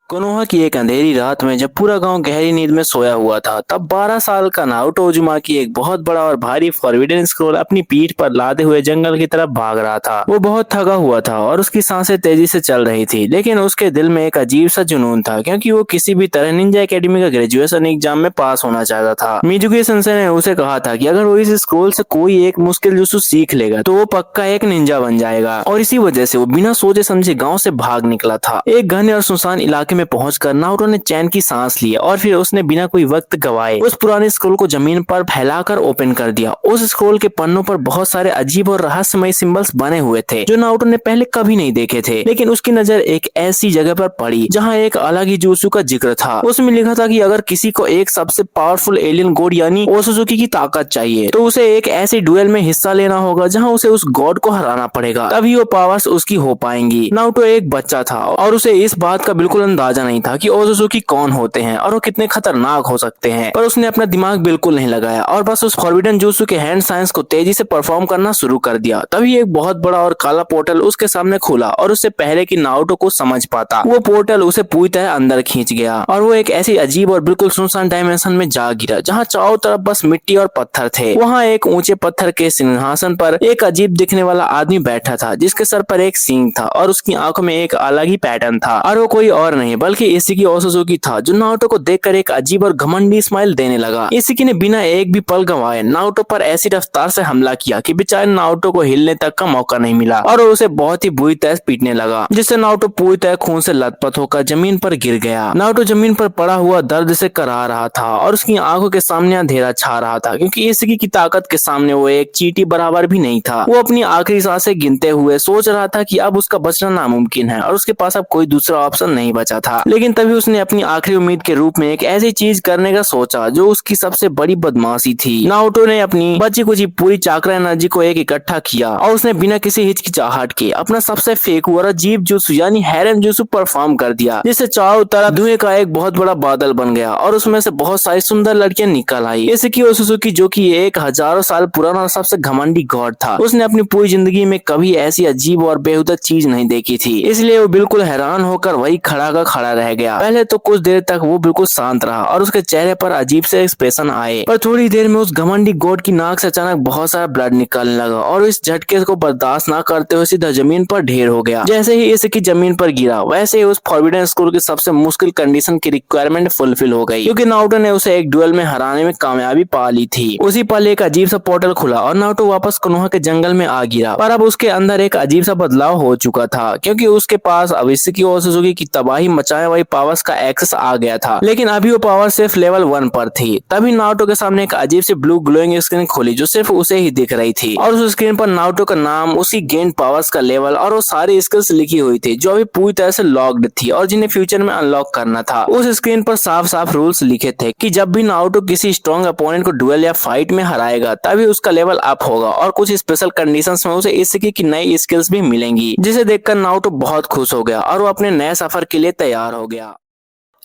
Konoha की एक अंधेरी रात में जब पूरा गांव गहरी नींद में सोया हुआ था, तब 12 साल का नारुतो उज़ुमाकी एक बहुत बड़ा और भारी फॉरबिडन स्क्रोल अपनी पीठ पर लादे हुए जंगल की तरफ भाग रहा था। वो बहुत थका हुआ था और उसकी सांसें तेजी से चल रही थी, लेकिन उसके दिल में एक अजीब सा जुनून था, क्योंकि वो किसी भी तरह निंजा एकेडमी का ग्रेजुएशन एग्जाम में पास होना चाहता था। मिजुकी सेंसेई ने उसे कहा था कि अगर वो इस स्क्रोल से कोई एक मुश्किल जुत्सु सीख लेगा तो वो पक्का एक निंजा बन जाएगा, और इसी वजह से वो बिना सोचे समझे गाँव से भाग निकला था। एक घने और सुनसान इलाके में पहुंचकर नारुतो ने चैन की सांस ली और फिर उसने बिना कोई वक्त गवाए उस पुराने स्क्रोल को जमीन पर फैलाकर ओपन कर दिया। उस स्क्रोल के पन्नों पर बहुत सारे अजीब और रहस्यमय सिंबल्स बने हुए थे जो नारुतो ने पहले कभी नहीं देखे थे, लेकिन उसकी नजर एक ऐसी जगह पर पड़ी जहां एक अलग ही जुत्सु का जिक्र था। उसमें लिखा था कि अगर किसी को एक सबसे पावरफुल एलियन गॉड यानी ओसुजुकी की ताकत चाहिए तो उसे एक ऐसे डुएल में हिस्सा लेना होगा जहां उसे उस गॉड को हराना पड़ेगा, तभी वो पावर्स उसकी हो पाएंगी। नारुतो एक बच्चा था और उसे इस बात का बिल्कुल अंदाजा नहीं था कि ओसुजुकी कौन होते हैं और वो कितने खतरनाक हो सकते हैं, पर उसने अपना दिमाग बिल्कुल नहीं लगाया और बस उस फॉरबिडन जुत्सु के हैंड साइंस को तेजी से परफॉर्म करना शुरू कर दिया। तभी एक बहुत बड़ा और काला पोर्टल उसके सामने खुला और उससे पहले कि नारुतो को समझ पाता, वो पोर्टल उसे पूरी तरह अंदर खींच गया और वो एक ऐसी अजीब और बिल्कुल सुनसान डायमेंशन में जा गिरा जहाँ चारों तरफ बस मिट्टी और पत्थर थे। वहाँ एक ऊंचे पत्थर के सिंहासन पर एक अजीब दिखने वाला आदमी बैठा था जिसके सर पर एक सींग था और उसकी आंखों में एक अलग ही पैटर्न था, और वो कोई और नहीं बल्कि इशिकी ओसुजुकी था, जो नारुतो को देखकर एक अजीब और घमंडी स्माइल देने लगा। इशिकी ने बिना एक भी पल गंवाए नारुतो पर ऐसी रफ्तार से हमला किया कि बेचारे नारुतो को हिलने तक का मौका नहीं मिला और वो उसे बहुत ही बुरी तरह पीटने लगा, जिससे नारुतो पूरी तरह खून से लथपथ होकर जमीन पर गिर गया। नारुतो जमीन पर पड़ा हुआ दर्द से कराह रहा था और उसकी आंखों के सामने अंधेरा छा रहा था, क्योंकि इशिकी की ताकत के सामने वो एक चींटी बराबर भी नहीं था। वो अपनी आखिरी सांसें गिनते हुए सोच रहा था कि अब उसका बचना नामुमकिन है और उसके पास अब कोई दूसरा ऑप्शन नहीं बचा था। लेकिन तभी उसने अपनी आखिरी उम्मीद के रूप में एक ऐसी चीज करने का सोचा जो उसकी सबसे बड़ी बदमाशी थी। नारुतो ने अपनी बची कुची पूरी चाक्रा एनर्जी को एक इकट्ठा किया और उसने बिना किसी हिचकिचाहट के अपना सबसे फेक और अजीब जुत्सु यानी हैरन जुत्सु परफॉर्म कर दिया, जिससे चारों तरफ धुएं का एक बहुत बड़ा बादल बन गया और उसमें से बहुत सारी सुंदर लड़कियां निकल आई। इशिकी ओसुजुकी, जो कि एक हजारों साल पुराना और सबसे घमंडी गॉड था, उसने अपनी पूरी जिंदगी में कभी ऐसी अजीब और बेहुदा चीज नहीं देखी थी, इसलिए वो बिल्कुल हैरान होकर वही खड़ा रह गया। पहले तो कुछ देर तक वो बिल्कुल शांत रहा और उसके चेहरे पर अजीब से एक्सप्रेशन आए, पर थोड़ी देर में उस घमंडी गॉड की नाक से अचानक बहुत सारा ब्लड निकलने लगा और इस झटके को बर्दाश्त न करते हुए सीधा जमीन पर ढेर हो गया। जैसे ही इशिकी जमीन पर गिरा, वैसे ही उस फॉरबिडन स्क्रोल की सबसे मुश्किल कंडीशन की रिक्वायरमेंट फुलफिल हो गई, क्योंकि नारुतो ने उसे एक डुएल में हराने में कामयाबी पा ली थी। उसी पल एक अजीब सा पोर्टल खुला और नारुतो वापस कोनोहा के जंगल में आ गिरा, पर अब उसके अंदर एक अजीब सा बदलाव हो चुका था, क्योंकि उसके पास अब इशिकी ओसुजुकी की तबाही मचाने वाली पावर्स का एक्सेस आ गया था, लेकिन अभी वो पावर सिर्फ लेवल 1 पर थी। तभी नारुतो के सामने एक अजीब सी ब्लू ग्लोइंग स्क्रीन खुली जो सिर्फ उसे ही दिख रही थी, और उस स्क्रीन पर नारुतो का नाम, उसकी गेन पावर्स का लेवल और वो सारी स्किल्स लिखी हुई थी जो अभी पूरी तरह से लॉक्ड थी और जिन्हें फ्यूचर में अनलॉक करना था। उस स्क्रीन पर साफ साफ रूल्स लिखे थे कि जब भी नारुतो किसी स्ट्रॉन्ग अपोनेंट को डुएल या फाइट में हराएगा तभी उसका लेवल अप होगा, और कुछ स्पेशल कंडीशंस में उसे इशिकी की नई स्किल्स भी मिलेंगी, जिसे देखकर नारुतो बहुत खुश हो गया और वो अपने नए सफर के लिए तैयार हो गया।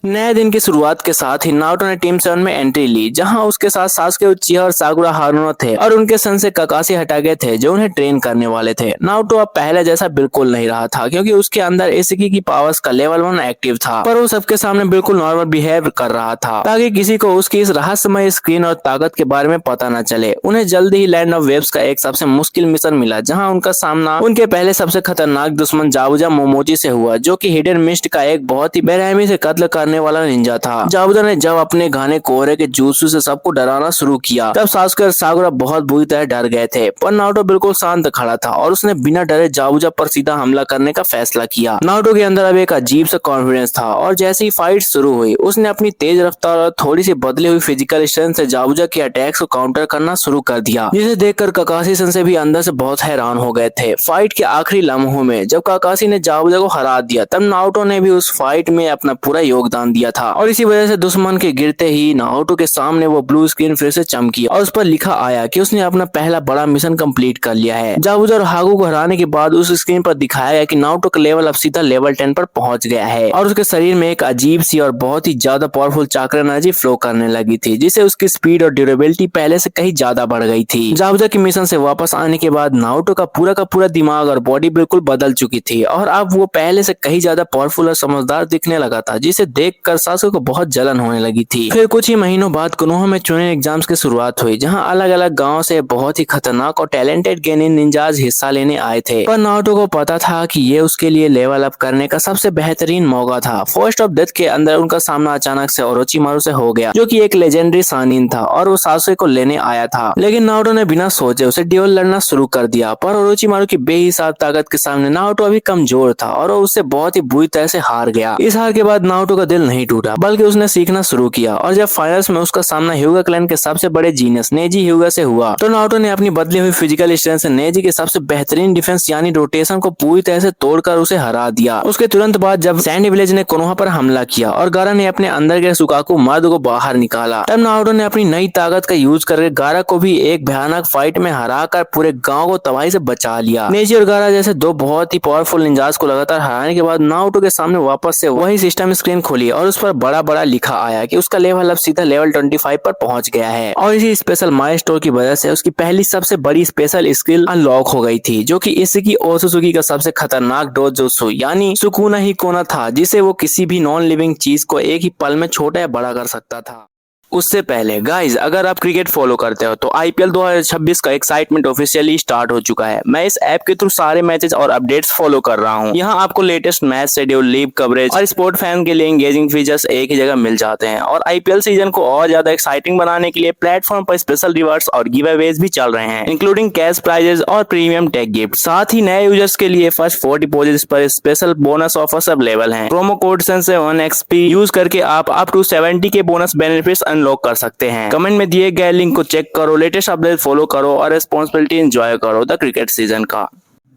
नए दिन की शुरुआत के साथ ही नारुतो ने टीम 7 में एंट्री ली, जहां उसके साथ सासुके उचिहा और साकुरा हारुनो थे और उनके सन से काकाशी हटागे थे जो उन्हें ट्रेन करने वाले थे। नारुतो अब पहले जैसा बिल्कुल नहीं रहा था, क्योंकि उसके अंदर इशिकी की पावर्स का लेवल 1 एक्टिव था, पर वो सबके सामने बिल्कुल नॉर्मल बिहेव कर रहा था ताकि किसी को उसकी इस रहस्यमय स्क्रीन और ताकत के बारे में पता न चले। उन्हें जल्दी ही लैंड ऑफ वेव्स का एक सबसे मुश्किल मिशन मिला, जहाँ उनका सामना उनके पहले सबसे खतरनाक दुश्मन जाबुजा मोमोची से हुआ, जो की हिडन मिस्ट का एक बहुत ही बेरहमी से कत्ल करने वाला निंजा था। जाबुजा ने जब अपने घने कोहरे के जुत्सु से सबको डराना शुरू किया, तब सासुके और साकुरा बहुत बुरी तरह डर गए थे, पर नारुतो बिल्कुल शांत खड़ा था और उसने बिना डरे जाबुजा पर सीधा हमला करने का फैसला किया। नारुतो के अंदर अब एक अजीब सा कॉन्फिडेंस था और जैसे ही फाइट शुरू हुई, उसने अपनी तेज रफ्तार और थोड़ी सी बदली हुई फिजिकल स्ट्रेंथ से जाबुजा के अटैक्स को काउंटर करना शुरू कर दिया, जिसे देखकर काकाशी सेंसेई भी अंदर से बहुत हैरान हो गए थे। फाइट के आखिरी लम्हों में जब काकाशी ने जाबुजा को हरा दिया, तब नारुतो ने भी उस फाइट में अपना पूरा योगदान वरदान दिया था और इसी वजह से दुश्मन के गिरते ही नारुतो के सामने वो ब्लू स्क्रीन फिर से चमकी और उस पर लिखा आया कि उसने अपना पहला बड़ा मिशन कंप्लीट कर लिया है। जाबुजा और हागु को हराने के बाद उस स्क्रीन पर दिखाया गया कि नारुतो का लेवल अब सीधा लेवल 10 पर पहुंच गया है और उसके शरीर में एक अजीब सी और बहुत ही ज्यादा पावरफुल चाक्रा एनर्जी फ्लो करने लगी थी, जिससे उसकी स्पीड और ड्यूरेबिलिटी पहले से कहीं ज्यादा बढ़ गई थी। जाबुजा के मिशन से वापस आने के बाद नारुतो का पूरा दिमाग और बॉडी बिल्कुल बदल चुकी थी और अब वो पहले से कहीं ज्यादा पावरफुल और समझदार दिखने लगा था, जिसे देखकर सासुके को बहुत जलन होने लगी थी। फिर कुछ ही महीनों बाद कोनोहा में चुनिन एग्जाम्स की शुरुआत हुई, जहां अलग अलग गांव से बहुत ही खतरनाक और टैलेंटेड गेनिन निंजाज हिस्सा लेने आए थे। पर नारुतो को पता था कि ये उसके लिए लेवल अप करने का सबसे बेहतरीन मौका था। फर्स्ट ऑफ डेथ के अंदर उनका सामना अचानक से ओरोचिमारू से हो गया, जो कि एक लेजेंडरी सानिन था और वो सासुके को लेने आया था। लेकिन नारुतो ने बिना सोचे उसे ड्यूल लड़ना शुरू कर दिया, पर ओरोचिमारू की बेहिसाब ताकत के सामने नारुतो अभी कमजोर था और वो उससे बहुत ही बुरी तरह से हार गया। इस हार के बाद नारुतो का दिल नहीं टूटा, बल्कि उसने सीखना शुरू किया और जब फाइनल्स में उसका सामना ह्यूगा क्लैन के सबसे बड़े जीनियस नेजी ह्यूगा से हुआ, तो नारुतो ने अपनी बदली हुई फिजिकल स्ट्रेंथ से नेजी के सबसे बेहतरीन डिफेंस यानी रोटेशन को पूरी तरह से तोड़कर उसे हरा दिया। उसके तुरंत बाद जब सैंडी विलेज ने कोनोहा पर हमला किया और गारा ने अपने अंदर के सुकाकू मर्द को बाहर निकाला, तब नारुतो ने अपनी नई ताकत का यूज करके गारा को भी एक भयानक फाइट में हराकर पूरे गांव को तबाही से बचा लिया। नेजी और गारा जैसे दो बहुत ही पावरफुल निंजास को लगातार हराने के बाद नारुतो के सामने वापस से वही सिस्टम स्क्रीन खोली और उस पर बड़ा लिखा आया कि उसका लेवल अब सीधा लेवल 25 पर पहुंच गया है और इसी स्पेशल माइलस्टोन की वजह से उसकी पहली सबसे बड़ी स्पेशल स्किल अनलॉक हो गई थी, जो कि इसेकी ओसुसुकी का सबसे खतरनाक डोजोत्सु यानी सुकुना ही कोना था, जिसे वो किसी भी नॉन लिविंग चीज को एक ही पल में छोटा या बड़ा कर सकता था। उससे पहले गाइज, अगर आप क्रिकेट फॉलो करते हो तो आईपीएल 2026 का एक्साइटमेंट ऑफिशियली स्टार्ट हो चुका है। मैं इस ऐप के थ्रू सारे मैचेस और अपडेट्स फॉलो कर रहा हूं। यहां आपको latest match schedule, leave coverage और स्पोर्ट फैन के लिए एंगेजिंग फीचर्स एक ही जगह मिल जाते हैं और आईपीएल सीजन को और ज्यादा एक्साइटिंग बनाने के लिए प्लेटफॉर्म पर स्पेशल रिवार्ड्स और गिव अवेज भी चल रहे हैं, इंक्लूडिंग कैश प्राइजेस और प्रीमियम टेक गिफ्ट। साथ ही नए यूजर्स के लिए फर्स्ट 4 डिपॉजिट्स पर स्पेशल बोनस ऑफर्स अवेलेबल हैं। प्रोमो कोड सेंसे1XP यूज करके आप अप टू 70 के बोनस बेनिफिट्स अनलॉक कर सकते हैं। कमेंट में दिए गए लिंक को चेक करो, लेटेस्ट अपडेट फॉलो करो और रिस्पॉन्सिबिलिटी एंजॉय करो द क्रिकेट सीजन का।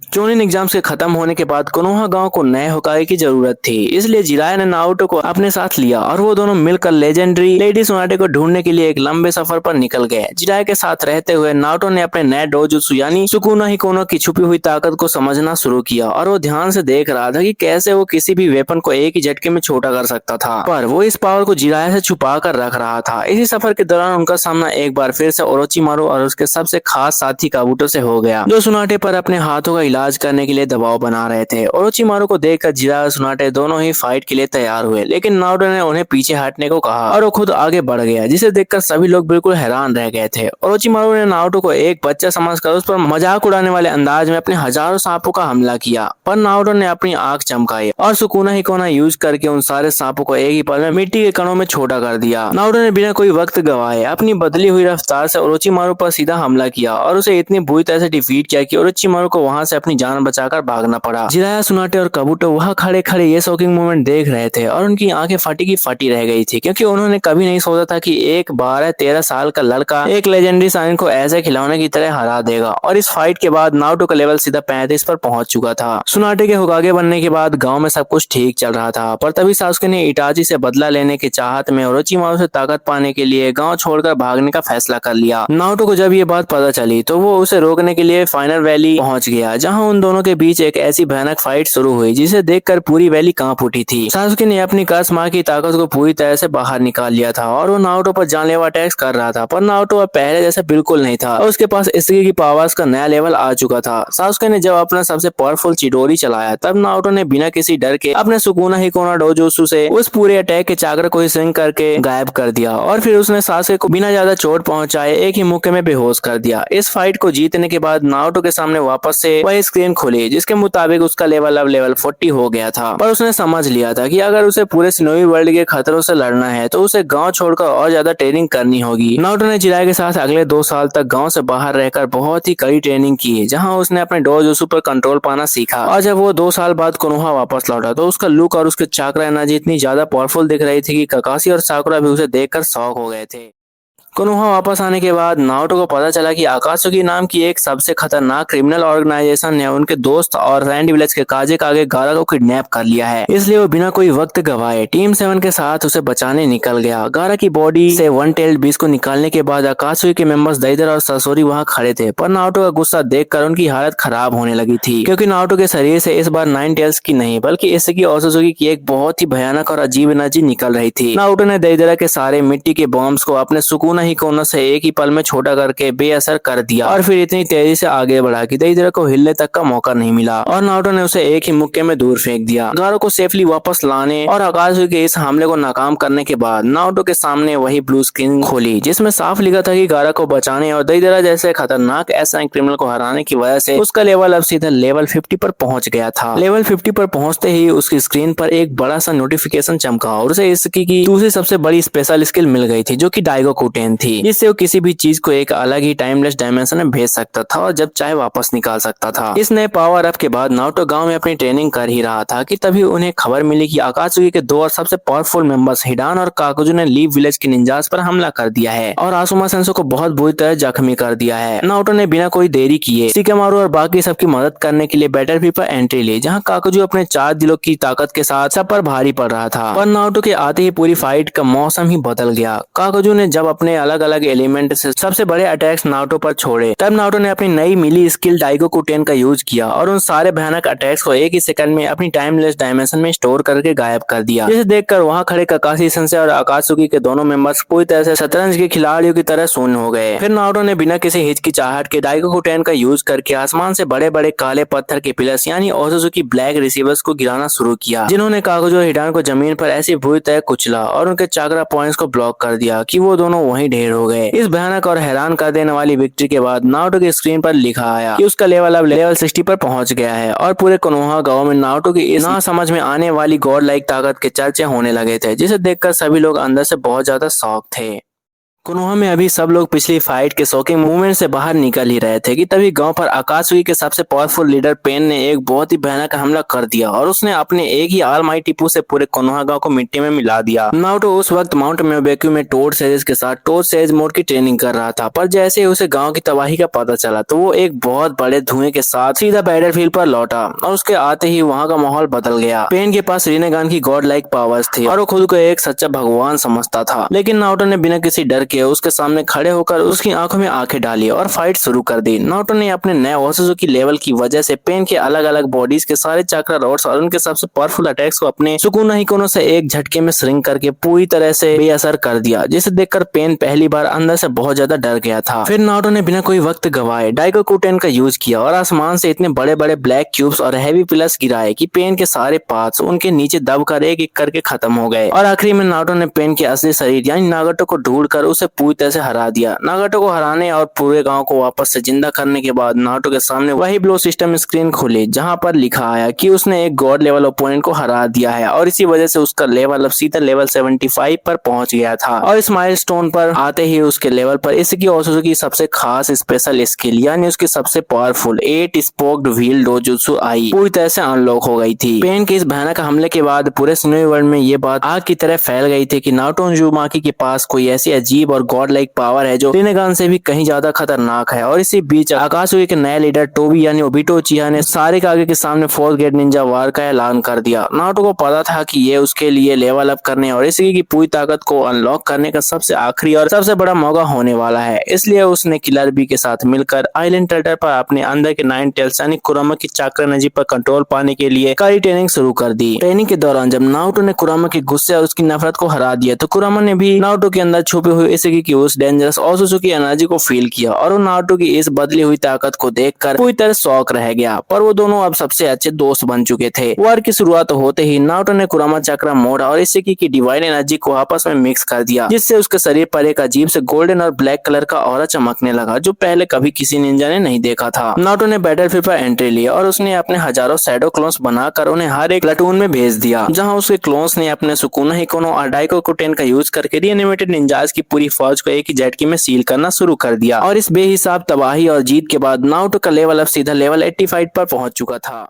चोनिन एग्जाम्स के खत्म होने के बाद कोनोहा गांव को नए होकागे की जरूरत थी, इसलिए जिराया ने नारुतो को अपने साथ लिया और वो दोनों मिलकर लेजेंडरी लेडी सोनाटे को ढूंढने के लिए एक लंबे सफर पर निकल गए। जिराया के साथ रहते हुए नारुतो ने अपने नए डोजुत्सु यानी सुकुना ही कोनो की छुपी हुई ताकत को समझना शुरू किया और वो ध्यान से देख रहा था कि कैसे वो किसी भी वेपन को एक ही झटके में छोटा कर सकता था, पर वो इस पावर को जिराया से छुपा कर रख रहा था। इसी सफर के दौरान उनका सामना एक बार फिर से ओरोचिमारू और उसके सबसे खास साथी काबुटो से हो गया, जो सोनाटे पर अपने हाथों का इलाज करने के लिए दबाव बना रहे थे। ओरोचिमारू को देखकर जिराया और सोनाटे दोनों ही फाइट के लिए तैयार हुए, लेकिन नारुतो ने उन्हें पीछे हटने को कहा और वो खुद आगे बढ़ गया, जिसे देखकर सभी लोग बिल्कुल हैरान रह गए थे। ओरोचिमारू ने नारुतो को एक बच्चा समझकर उस पर मजाक उड़ाने वाले अंदाज में अपने हजारों सांपों का हमला किया, पर नारुतो ने अपनी आंख चमकाई और सुकुना ही कोना यूज करके उन सारे सांपों को एक ही पल में मिट्टी के कणों में छोटा कर दिया। नारुतो ने बिना कोई वक्त गवाए अपनी बदली हुई रफ्तार से ओरोचिमारू पर सीधा हमला किया और उसे इतनी बुरी तरह से डिफीट किया कि ओरोचिमारू को वहां से अपनी जान बचाकर भागना पड़ा। जिराया, सोनाटे और काबुटो वहां खड़े खड़े ये शॉकिंग मोमेंट देख रहे थे और उनकी आंखें फटी की फटी रह गई थी, क्योंकि उन्होंने कभी नहीं सोचा था कि एक 12-13 साल का लड़का एक लेजेंडरी साइन को ऐसे खिलौने की तरह हरा देगा। और इस फाइट के बाद नारुतो का लेवल सीधा 35 पर पहुंच चुका था। सोनाटे के होकागे बनने के बाद गांव में सब कुछ ठीक चल रहा था, पर तभी सासुके ने इटाची से बदला लेने की चाहत में ओरोचिमारू से ताकत पाने के लिए गांव छोड़कर भागने का फैसला कर लिया। नारुतो को जब ये बात पता चली तो वो उसे रोकने के लिए फाइनल वैली पहुंच गया, जहां उन दोनों के बीच एक ऐसी भयानक फाइट शुरू हुई जिसे देखकर पूरी वैली कांप उठी थी। सासुके ने अपनी कर्समा की ताकत को पूरी तरह से बाहर निकाल लिया था और वो नारुतो पर जानलेवा अटैक्स कर रहा था, पर नारुतो अब पहले जैसे बिल्कुल नहीं था और उसके पास इसेकी की पावर्स का नया लेवल आ चुका था। सासुके ने जब अपना सबसे पावरफुल चिडोरी चलाया, तब नारुतो ने बिना किसी डर के अपने सुकुना ही कोना डोजुत्सु से उस पूरे अटैक के चाकर को ही स्विंग करके गायब कर दिया और फिर उसने सासुके को बिना ज्यादा चोट पहुंचाए एक ही मुक्के में बेहोश कर दिया। इस फाइट को जीतने के बाद नारुतो के सामने वापस से वही स्क्रीन खुली, जिसके मुताबिक उसका लेवल अब लेवल 40 हो गया था, पर उसने समझ लिया था कि अगर उसे पूरे शिनोबी वर्ल्ड के खतरों से लड़ना है तो उसे गांव छोड़कर और ज्यादा ट्रेनिंग करनी होगी। नारुतो ने जिराया के साथ अगले 2 साल तक गांव से बाहर रहकर बहुत ही कड़ी ट्रेनिंग की, जहां उसने अपने डोजुत्सु पर कंट्रोल पाना सीखा। और जब वो 2 साल बाद कोनोहा वापस लौटा तो उसका लुक और उसके चाक्रा एनर्जी इतनी ज्यादा पावरफुल दिख रही थी कि काकाशी और साकुरा भी उसे देखकर शॉक हो गए थे। कोनोहा वापस आने के बाद नारुतो को पता चला कि अकात्सुकी नाम की एक सबसे खतरनाक क्रिमिनल ऑर्गेनाइजेशन ने उनके दोस्त और सैंडी विलेज के काजे कागे गारा को किडनैप कर लिया है। इसलिए वो बिना कोई वक्त गवाए टीम 7 के साथ उसे बचाने निकल गया। गारा की बॉडी से वन टेल्ड बीस्ट को निकालने के बाद अकात्सुकी के मेंबर्स दैदर और ससोरी वहां खड़े थे, पर नारुतो का गुस्सा देखकर उनकी हालत खराब होने लगी थी, क्योंकि नारुतो के शरीर से इस बार 9 टेल्स की नहीं बल्कि इसकी ओसुजुकी की एक बहुत ही भयानक और अजीब एनर्जी निकल रही थी। नारुतो ने दैदरा के सारे मिट्टी के बॉम्ब्स को अपने सुकून ही कोनों से एक ही पल में छोटा करके बेअसर कर दिया और फिर इतनी तेजी से आगे बढ़ा कि दैदरा को हिलने तक का मौका नहीं मिला और नारुतो ने उसे एक ही मुक्के में दूर फेंक दिया। गारो को सेफली वापस लाने और अकात्सुकी के इस हमले को नाकाम करने के बाद नारुतो के सामने वही ब्लू स्क्रीन खोली जिसमें साफ लिखा था कि गारा को बचाने और दैदरा जैसे खतरनाक एसाइन क्रिमिनल को हराने की वजह से उसका लेवल अब सीधा लेवल 50 पर पहुंच गया था। लेवल 50 पर पहुंचते ही उसकी स्क्रीन पर एक बड़ा सा नोटिफिकेशन चमका और उसे इसकी दूसरी सबसे बड़ी स्पेशल स्किल मिल गई थी जो कि डाइगोकुटेन थी, जिससे वो किसी भी चीज को एक अलग ही टाइमलेस डायमेंशन में भेज सकता था और जब चाहे वापस निकाल सकता था। इस नए पावर अप के बाद नारुतो गांव में अपनी ट्रेनिंग कर ही रहा था कि तभी उन्हें खबर मिली कि अकात्सुकी के दो और सबसे पावरफुल मेंबर्स हिडान और काकुजू ने लीव विलेज के निंजास पर हमला कर दिया है और आसुमा सेंसो को बहुत बुरी तरह जख्मी कर दिया है। नारुतो ने बिना कोई देरी किए शिकामारू और बाकी सबकी मदद करने के लिए बैटलफील्ड पर एंट्री ली, जहां काकुजू अपने 4 दिलों की ताकत के साथ सब पर भारी पड़ रहा था। पर नारुतो के आते ही पूरी फाइट का मौसम ही बदल गया। काकुजू ने जब अपने अलग अलग एलिमेंट से सबसे बड़े अटैक्स नारुतो पर छोड़े, तब नारुतो ने अपनी नई मिली स्किल डाइगोकुटेन का यूज किया और उन सारे भयानक अटैक्स को एक ही सेकंड में अपनी टाइमलेस डायमेंशन में स्टोर करके गायब कर दिया, जिसे देखकर वहां खड़े ककाशी सेंसेई और अकात्सुकी के दोनों मेंबर्स पूरी तरह से शतरंज के खिलाड़ियों की तरह शून्य हो गए। फिर नारुतो ने बिना किसी हिचकिचाहट के डाइगोकुटेन का यूज करके आसमान से बड़े बड़े काले पत्थर के पिलर्स यानी ओसुजुकी ब्लैक रिसीवर्स को गिराना शुरू किया, जिन्होंने काकुजू और हिडान को जमीन पर ऐसी बुरी तरह कुचला और उनके चाकरा पॉइंट्स को ब्लॉक कर दिया कि वो दोनों वहीं ढेर हो गए। इस भयानक और हैरान कर देने वाली विक्ट्री के बाद नारुतो की स्क्रीन पर लिखा आया कि उसका लेवल अब लेवल 60 पर पहुंच गया है और पूरे कोनोहा गांव में नारुतो की इस ना समझ में आने वाली गॉड लाइक ताकत के चर्चे होने लगे थे, जिसे देखकर सभी लोग अंदर से बहुत ज्यादा शॉक थे। कोनोहा में अभी सब लोग पिछली फाइट के शॉकिंग मूवमेंट से बाहर निकल ही रहे थे कि तभी गांव पर अकात्सुकी के सबसे पावरफुल लीडर पेन ने एक बहुत ही भयानक हमला कर दिया और उसने अपने एक ही ऑलमाइटी पू से पूरे कोनोहा गांव को मिट्टी में मिला दिया। नारुतो उस वक्त माउंट म्योबेक्यू में टोड सेज के साथ टोड सेज मोड की ट्रेनिंग कर रहा था, पर जैसे ही उसे गाँव की तबाही का पता चला तो वो एक बहुत बड़े धुएं के साथ सीधा बैटलफील्ड पर लौटा और उसके आते ही वहाँ का माहौल बदल गया। पेन के पास रिनेगान की गॉड लाइक पावर्स थी और वो खुद को एक सच्चा भगवान समझता था, लेकिन नारुतो ने बिना किसी डर के उसके सामने खड़े होकर उसकी आंखों में आंखें डाली और फाइट शुरू कर दी। नारुतो ने अपने नए ओसुजुकी लेवल की वजह से पेन के अलग अलग बॉडीज के सारे चक्रा रॉड्स और उनके सबसे पावरफुल अटैक्स को अपने सुकून ही कोनों से एक झटके में श्रिंक करके पूरी तरह से बेअसर कर दिया, जिसे देखकर पेन पहली बार अंदर से बहुत ज्यादा डर गया था। फिर नारुतो ने बिना कोई वक्त गवाए डाइगोकुटेन का यूज किया और आसमान से इतने बड़े बड़े ब्लैक क्यूब्स और हैवी पिलर्स गिराए कि पेन के सारे पार्ट्स उनके नीचे दबकर एक एक करके खत्म हो गए और आखिरी में नारुतो ने पेन के असली शरीर यानी नागाटो को ढूंढकर उसे पूरी तरह से हरा दिया। नागाटो को हराने और पूरे गांव को वापस से जिंदा करने के बाद नारुतो के सामने वही ब्लो सिस्टम स्क्रीन खुली जहां पर लिखा आया कि उसने एक गॉड लेवल ओपोनेंट को हरा दिया है और इसी वजह से उसका लेवल अब सीधा लेवल 75 पर पहुंच गया था। और इस माइलस्टोन पर आते ही उसके लेवल पर इसकी ओसुजुकी सबसे खास स्पेशल स्किल यानी उसकी सबसे पावरफुल 8 स्पोक्ड व्हील डोजुत्सु आई पूरी तरह से अनलॉक हो गई थी। पेन के इस भयानक हमले के बाद पूरे सिनोई वर्ल्ड में ये बात आग की तरह फैल गई थी कि नारुतो उज़ुमाकी के पास कोई ऐसी अजीब और गॉड लाइक पावर है जो रिनेगान से भी कहीं ज्यादा खतरनाक है। और इसी बीच अकात्सुकी के नए लीडर टोबी यानी ओबिटो उचिहा ने सारे कागे के सामने फोर्थ गेट निंजा वार का ऐलान कर दिया। नारुतो को पता था कि ये उसके लिए लेवल अप करने और इसी की पूरी ताकत को अनलॉक करने का सबसे आखिरी और सबसे बड़ा मौका होने वाला है, इसलिए उसने किलर बी के साथ मिलकर आइलैंड टर्टल पर अपने अंदर के 9 टेल्स यानी कुरामा की चाक्रा एनर्जी पर कंट्रोल पाने के लिए कड़ी ट्रेनिंग शुरू कर दी। ट्रेनिंग के दौरान जब नारुतो ने कुरामा के गुस्से और उसकी नफरत को हरा दिया तो कुरामा ने भी नारुतो के अंदर छुपे हुए इसी की उस डेंजरस ओसुजुकी एनर्जी को फील किया और वो नारुतो की इस बदली हुई ताकत को देखकर पूरी तरह शॉक रह गया। पर वो दोनों अब सबसे अच्छे दोस्त बन चुके थे। वार की शुरुआत होते ही नारुतो ने कुरामा चक्रा मोड और इसेकी की डिवाइन एनर्जी को आपस में मिक्स कर दिया, जिससे उसके शरीर पर एक अजीब से गोल्डन और ब्लैक कलर का ऑरा चमकने लगा जो पहले कभी किसी निंजा ने नहीं देखा था। नारुतो ने बैटलफील्ड पर एंट्री ली और उसने अपने हजारों शैडो क्लोन्स बनाकर उन्हें हर एक प्लाटून में भेज दिया, जहां उसके क्लोन्स ने अपने सुकुना हिकोनो और डाइगोकुटेन का यूज करके रीएनिमेटेड निंजास की पूरी फौज को एक ही झटके में सील करना शुरू कर दिया। और इस बेहिसाब तबाही और जीत के बाद नारुतो का लेवल अब सीधा लेवल 85 पर पहुंच चुका था।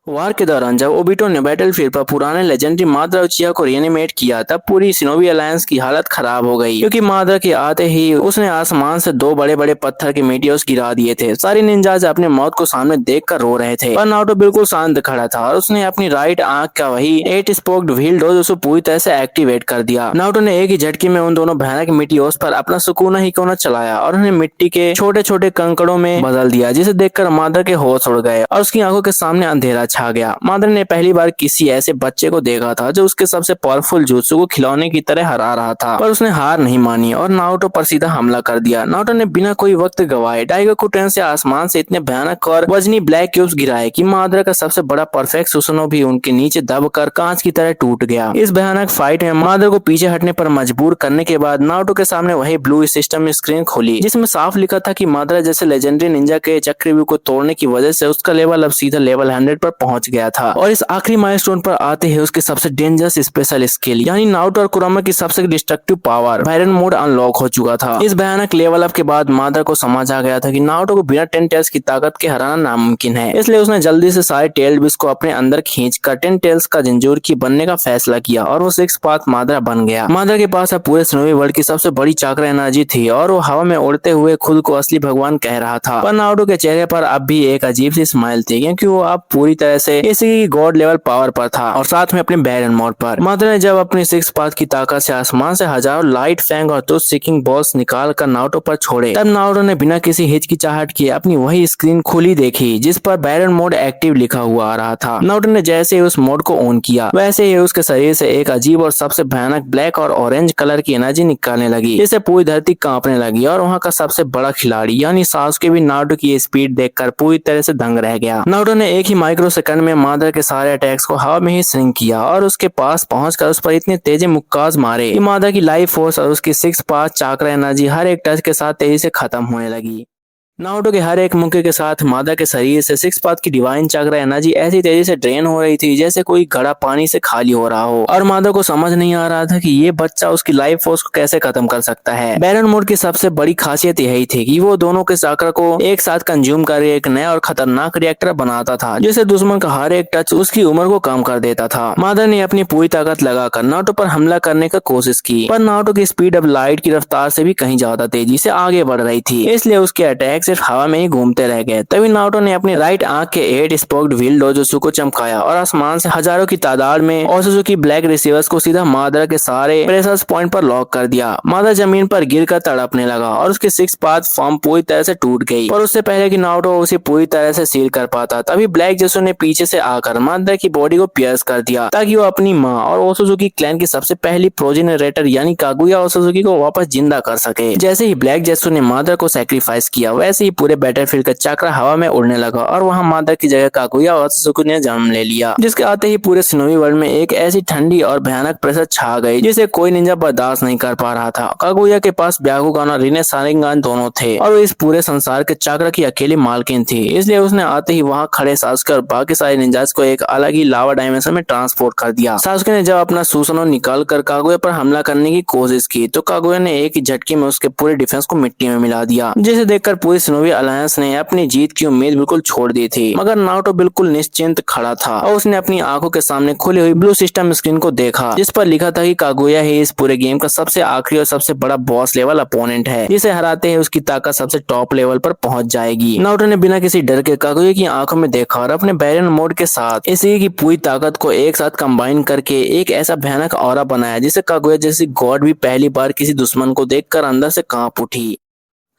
वार के दौरान जब ओबिटो ने बैटलफील्ड पर पुराने लेजेंडरी माद्रा उचिया को रिएनिमेट किया तब पूरी शिनोबी अलायंस की हालत खराब हो गई, क्योंकि माद्रा के आते ही उसने आसमान से दो बड़े बड़े पत्थर के मीटियोर्स गिरा दिए थे। सारी निंजाज अपने मौत को सामने देखकर रो रहे थे, पर नारुतो बिल्कुल शांत खड़ा था और उसने अपनी राइट आंख का वही 8 स्पोक्ड व्हील डोजोत्सु पूरी तरह से एक्टिवेट कर दिया। नारुतो ने एक ही झटके में उन दोनों भयानक मीटियोर्स पर अपना सुकूना ही कोना चलाया और उन्हें मिट्टी के छोटे छोटे कंकड़ों में बदल दिया, जिसे देखकर माद्रा के होश उड़ गए और उसकी आंखों के सामने अंधेरा छा गया। माद्रा ने पहली बार किसी ऐसे बच्चे को देखा था जो उसके सबसे पावरफुल जुत्सु को खिलौने की तरह हरा रहा था, पर उसने हार नहीं मानी और नारुतो पर सीधा हमला कर दिया। नारुतो ने बिना कोई वक्त गवाए डाइगाकुटेन से आसमान से इतने भयानक और वजनी ब्लैक क्यूब्स गिराए कि माद्रा का सबसे बड़ा परफेक्ट सुसुनो भी उनके नीचे दबकर कांच की तरह टूट गया। इस भयानक फाइट में माद्रा को पीछे हटने पर मजबूर करने के बाद नारुतो के सामने वही ब्लू सिस्टम स्क्रीन खोली, जिसमें साफ लिखा था कि माद्रा जैसे लेजेंडरी निंजा के चक्रव्यूह को तोड़ने की वजह से उसका लेवल अब सीधा लेवल 100 पर पहुंच गया था। और इस आखिरी माइलस्टोन पर आते ही उसके सबसे डेंजरस स्पेशल स्किल यानी नारुतो और कुरामा की सबसे destructive power Byron mode unlock हो चुका था। इस भयानक लेवल अप के बाद माद्रा को समझ आ गया था कि नारुतो को बिना 10 टेल्स की ताकत के हराना नामुमकिन है, इसलिए उसने जल्दी से सारे टेल्ड बिस्ट को अपने अंदर खींचकर 10 टेल्स का जंजूर की बनने का फैसला किया और वो 6 पाथ माद्रा बन गया। माद्रा के पास अब पूरे स्नोवी वर्ल्ड की सबसे बड़ी चाक्रा एनर्जी थी और वो हवा में उड़ते हुए खुद को असली भगवान कह रहा था। पर नारुतो के चेहरे पर अब भी एक अजीब सी स्माइल थी, क्योंकि वो अब पूरी तरह से इसी गॉड लेवल पावर पर था और साथ में अपने बैरन मोड पर। माद्रा ने जब अपनी 6 पाथ की ताकत से आसमान से हजारों लाइट फैंग और टूथ सीकिंग बॉल्स निकाल कर नारुतो पर छोड़े, तब नारुतो ने बिना किसी हिचकिचाहट के अपनी वही स्क्रीन खुली देखी जिस पर बैरन मोड एक्टिव लिखा हुआ आ रहा था। नारुतो ने जैसे ही उस मोड को ऑन किया वैसे ही उसके शरीर से एक अजीब और सबसे भयानक ब्लैक और ऑरेंज कलर की एनर्जी निकलने लगी, जिससे पूरी धरती कांपने लगी और वहाँ का सबसे बड़ा खिलाड़ी यानी सासुके भी नारुतो की स्पीड देखकर पूरी तरह से दंग रह गया। नारुतो ने एक ही माइक्रो सेकंड में माद्रा के सारे अटैक्स को हवा में ही सिंक किया और उसके पास पहुंचकर उस पर इतने तेजी मुक्काज मारे कि माद्रा की लाइफ फोर्स और उसकी 6 पाथ चाक्रा एनर्जी हर एक टच के साथ तेजी से खत्म होने लगी। नारुतो के हर एक मुक्के के साथ माद्रा के शरीर से 6 पाथ की डिवाइन चाक्रा एनर्जी ऐसी तेजी से ड्रेन हो रही थी जैसे कोई घड़ा पानी से खाली हो रहा हो, और माद्रा को समझ नहीं आ रहा था कि ये बच्चा उसकी लाइफ फोर्स को कैसे खत्म कर सकता है। बैरन मोड की सबसे बड़ी खासियत यही थी कि वो दोनों के चाक्रा को एक साथ कंज्यूम कर एक नया और खतरनाक रिएक्टर बनाता था, जिससे दुश्मन का हर एक टच उसकी उम्र को कम कर देता था। माद्रा ने अपनी पूरी ताकत लगाकर नारुतो पर हमला करने का कोशिश की, पर नारुतो की स्पीड अब लाइट की रफ्तार से भी कहीं ज्यादा तेजी से आगे बढ़ रही थी, इसलिए उसके अटैक सिर्फ हवा में ही घूमते रह गए। तभी नारुतो ने अपनी राइट आंख के 8 स्पोक्ड व्हील डोजोत्सु को चमकाया और आसमान से हजारों की तादाद में ओसुजुकी ब्लैक रिसीवर्स को सीधा माद्रा के सारे प्रेशर पॉइंट पर लॉक कर दिया। माद्रा जमीन पर गिरकर तड़पने लगा और उसकी 6 पाथ फॉर्म पूरी तरह से टूट गई, पर उससे पहले कि नारुतो उसे पूरी तरह से सील कर पाता तभी ब्लैक जेसु ने पीछे से आकर माद्रा की बॉडी को पियर्स कर दिया ताकि वो अपनी माँ और ओसुजुकी क्लैन की सबसे पहली प्रोजेनरेटर यानी कागुया ओसुजुकी को वापस जिंदा कर सके। जैसे ही ब्लैक जेसु ने माद्रा को सैक्रिफाइस किया वैसे ही पूरे बैटलफील्ड का चाक्रा हवा में उड़ने लगा और वहां माद्रा की जगह कागुया ओसुजुकी ने जन्म ले लिया, जिसके आते ही पूरे शिनोबी वर्ल्ड में एक ऐसी ठंडी और भयानक प्रेशर छा गई जिसे कोई निंजा बर्दाश्त नहीं कर पा रहा था। कागुया के पास ब्याकुगान और रिने शारिंगान दोनों थे और वो इस पूरे संसार के चाक्रा की अकेली मालकिन थी, इसलिए उसने आते ही वहां खड़े सासुके और बाकी सारे निंजास को एक अलग ही लावा डायमेंशन में ट्रांसपोर्ट कर दिया। सासुके ने जब अपना सुसनो निकाल कर कागुया पर हमला करने की कोशिश की तो कागुया ने एक ही झटके में उसके पूरे डिफेंस को मिट्टी में मिला दिया, जिसे देखकर पूरी शिनोबी अलायंस ने अपनी जीत की उम्मीद बिल्कुल छोड़ दी थी। मगर नारुतो बिल्कुल निश्चिंत खड़ा था और उसने अपनी आंखों के सामने खुली हुई ब्लू सिस्टम स्क्रीन को देखा जिस पर लिखा था कि कागुया ही इस पूरे गेम का सबसे आखिरी और सबसे बड़ा बॉस लेवल अपोनेंट है, जिसे हराते ही उसकी ताकत सबसे टॉप लेवल पर पहुंच जाएगी। नारुतो ने बिना किसी डर के कागुया की आंखों में देखा और अपने बैरन मोड के साथ इसी की पूरी ताकत को एक साथ कंबाइन करके एक ऐसा भयानक ऑरा बनाया जिसे कागुया जैसी गॉड भी पहली बार किसी दुश्मन को देखकर अंदर से कांप उठी।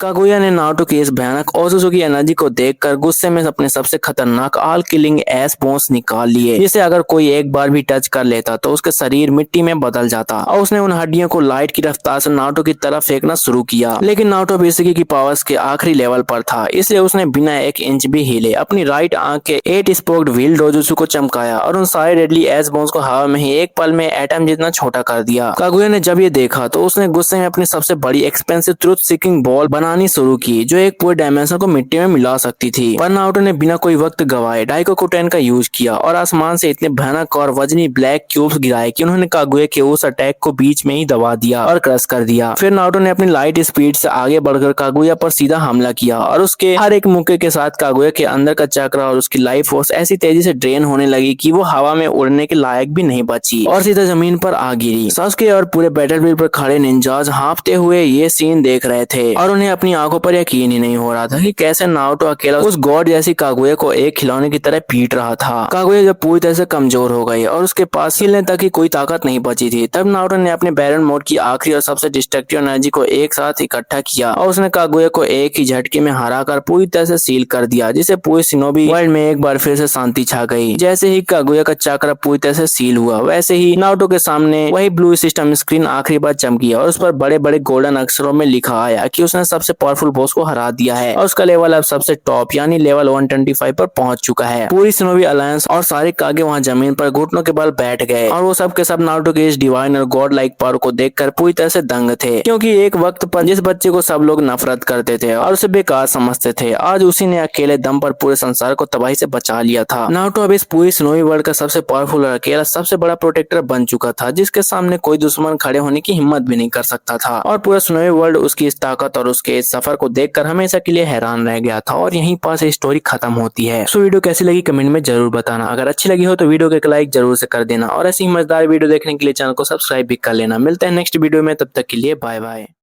कागुया ने नारुतो की इस भयानक ओसुजुकी एनर्जी को देखकर गुस्से में अपने सबसे खतरनाक ऑल किलिंग एस बोन्स निकाल लिए, जिसे अगर कोई एक बार भी टच कर लेता तो उसके शरीर मिट्टी में बदल जाता और उसने उन हड्डियों को लाइट की रफ्तार से नारुतो की तरफ फेंकना शुरू किया। लेकिन नारुतो बेसिकी की पावर्स के आखिरी लेवल पर था, इसलिए उसने बिना एक इंच भी हिले अपनी राइट आंख के 8 स्पोक्ड व्हील डोजोत्सु को चमकाया और उन सारे डेडली एस बोन्स को हवा में ही एक पल में एटम जितना छोटा कर दिया। कागुया ने जब ये देखा तो उसने गुस्से में अपनी सबसे बड़ी एक्सपेंसिव ट्रुथ सीकिंग बॉल बनाने बनानी शुरू की जो एक पूरे डायमेंशन को मिट्टी में मिला सकती थी। पर नारुतो ने बिना कोई वक्त गवाए डाइकोकुटेन का यूज किया और आसमान से इतने भयानक और वजनी ब्लैक क्यूब्स गिराए कि उन्होंने कागुया के उस अटैक को बीच में ही दबा दिया और क्रश कर दिया। फिर नारुतो ने अपनी लाइट स्पीड से आगे बढ़कर कागुया पर सीधा हमला किया और उसके हर एक मुक्के के साथ कागुया के अंदर का चक्र और उसकी लाइफ फोर्स ऐसी तेजी से ड्रेन होने लगी कि वो हवा में उड़ने के लायक भी नहीं बची और सीधा जमीन पर आ गिरी। सासुके और पूरे बैटलफील्ड पर खड़े निंजाज हाँफते हुए ये सीन देख रहे थे और उन्हें अपनी आंखों पर यकीन ही नहीं हो रहा था कि कैसे नारुतो अकेला उस गॉड जैसी कागुया को एक खिलौने की तरह पीट रहा था। कागुया जब पूरी तरह से कमजोर हो गई और उसके पास हिलने तक की कोई ताकत नहीं बची थी, तब नारुतो ने अपने बैरन मोड की आखिरी और सबसे डिस्ट्रक्टिव एनर्जी को एक साथ इकट्ठा किया और उसने कागुया को एक ही झटके में हराकर पूरी तरह से सील कर दिया, जिससे पूरे शिनोबी वर्ल्ड में एक बार फिर से शांति छा गई। जैसे ही कागुया का चक्र पूरी तरह से सील हुआ, वैसे ही नारुतो के सामने वही ब्लू सिस्टम स्क्रीन आखिरी बार चमकी और उस पर बड़े बड़े गोल्डन अक्षरों में लिखा आया कि उसने सबसे पावरफुल बॉस को हरा दिया है और उसका लेवल अब सबसे टॉप यानी लेवल 125 पर पहुंच चुका है। पूरी शिनोबी अलायंस और सारे कागे वहां जमीन पर घुटनों के बल बैठ गए और वो सब के सब नारुतो के इस डिवाइन और गॉड लाइक पावर को देखकर पूरी तरह से दंग थे, क्योंकि एक वक्त पर जिस बच्चे को सब लोग नफरत करते थे और उसे बेकार समझते थे, आज उसी ने अकेले दम पर पूरे संसार को तबाही से बचा लिया था। नारुतो अब इस पूरी शिनोबी वर्ल्ड का सबसे पावरफुल और अकेला सबसे बड़ा प्रोटेक्टर बन चुका था, जिसके सामने कोई दुश्मन खड़े होने की हिम्मत भी नहीं कर सकता था और पूरा शिनोबी वर्ल्ड उसकी इस ताकत और उसके इस सफर को देखकर हमेशा के लिए हैरान रह गया था। और यहीं पास स्टोरी खत्म होती है। सो वीडियो कैसी लगी कमेंट में जरूर बताना। अगर अच्छी लगी हो तो वीडियो को एक लाइक जरूर से कर देना और ऐसी मजेदार वीडियो देखने के लिए चैनल को सब्सक्राइब भी कर लेना। मिलते हैं नेक्स्ट वीडियो में, तब तक के लिए बाय बाय।